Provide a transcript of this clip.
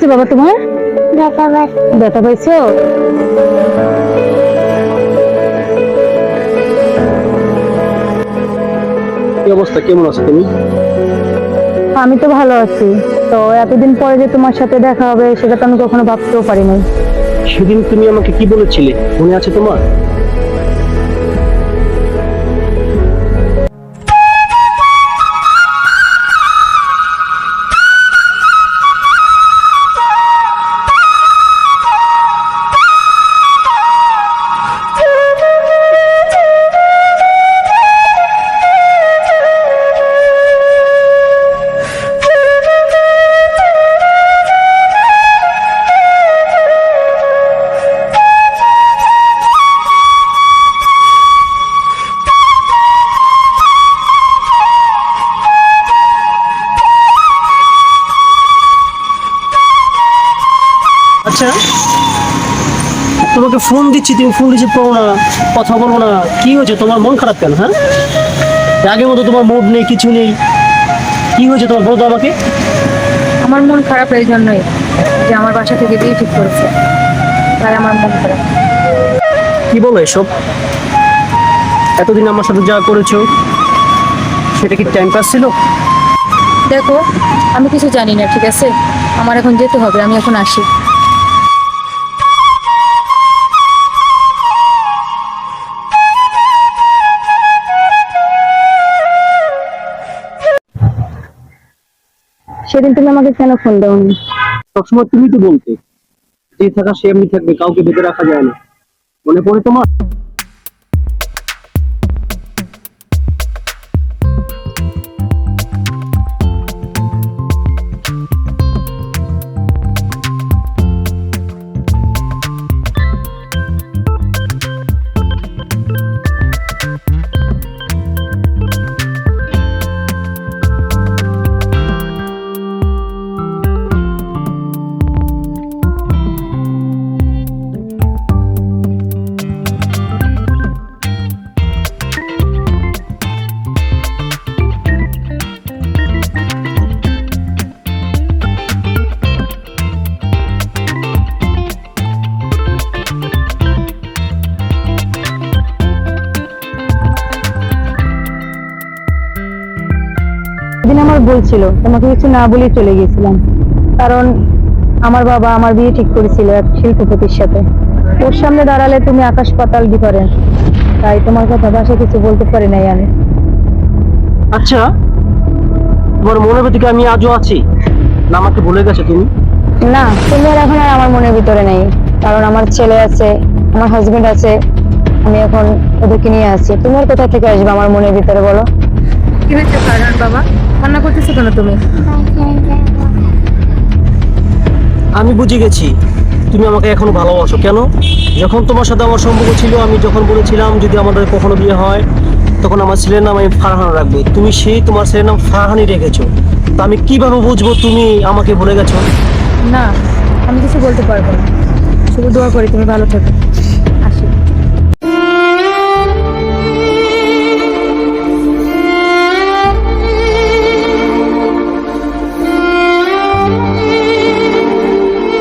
হয়েছে বাবা তোমার? ব্যথা পাচ্ছি। ব্যথা পাইছো? কি অবস্থা, কেমন আছো তুমি? আমি তো ভালো আছি। তো এতদিন পরে যে তোমার সাথে দেখা হবে সেটা তো আমি কখনো ভাবতেও পারি নাই। সেদিন তুমি আমাকে কি বলেছিলে, মনে আছে তোমার? আচ্ছা, তোমাকে ফোন দিচ্ছি, তুমি ফোন রিসিভ করো না, কথা বলবো না, কি হয়েছে তোমার? মন খারাপ কেন? হ্যাঁ, আগের মতো তোমার মুড নেই, কিছু নেই, কি হয়েছে তোমার? বলো তো আমাকে। আমার মন খারাপ এই জন্যই যে আমার বাসা থেকে বিয়ে ঠিক করেছে, তাই আমার মন খারাপ। কি বলো এসব? এতদিন আমার সাথে যা করেছো সেটা কি টাইম পাস ছিল? দেখো, আমি কিছু জানি না, ঠিক আছে? আমার এখন যেতে হবে, আমি এখন আসি। সেদিন তুমি আমাকে কেন ফোন দাওনি? সবসময় তুমি তো বলতে, যে থাকা সে এমনি থাকবে, কাউকে বেঁধে রাখা যায় না। মনে পড়ে তোমার? সেদিন আমার বলছিল তোমাকে কিছু না বলেই চলে গেছিলাম, কারণ আমার বাবা আমার বিয়ে ঠিক করেছিল এক শিল্পপতির সাথে। ওর সামনে দাঁড়ালে তুমি আকাশ পাতাল ডিফারেন্স, তাই তোমার কথা বাসায় কিছু বলতে পারি নাই আমি। আচ্ছা, তোমার মনের ভেতরে আমি আজও আছি না? আমাকে ভুলে গেছো তুমি? না, তুমি আর এখন আর আমার মনের ভিতরে নেই, কারণ আমার ছেলে আছে, আমার হাজবেন্ড আছে, আমি এখন ওদেরকে নিয়ে আসছি। তুমি আর কোথা থেকে আসবে আমার মনের ভিতরে বলো? কি হয়েছে কারণ বাবা, কান্না করতেছো কেন তুমি? আমি বুঝে গেছি তুমি আমাকে এখনো ভালোবাসো। কেন? যখন তোমার সাথে আমার সম্পর্ক ছিল, আমি যখন বলেছিলাম যদি আমাদের কখনো বিয়ে হয় তখন আমার ছেলের নাম আমি ফারহান রাখবো, তুমি সেই তোমার ছেলের নাম ফারহানই রেখেছো। তো আমি কিভাবে বুঝবো তুমি আমাকে ভুলে গেছো? না, আমি কিছু বলতে পারবো না, শুধু দোয়া করি তুমি ভালো থাকো।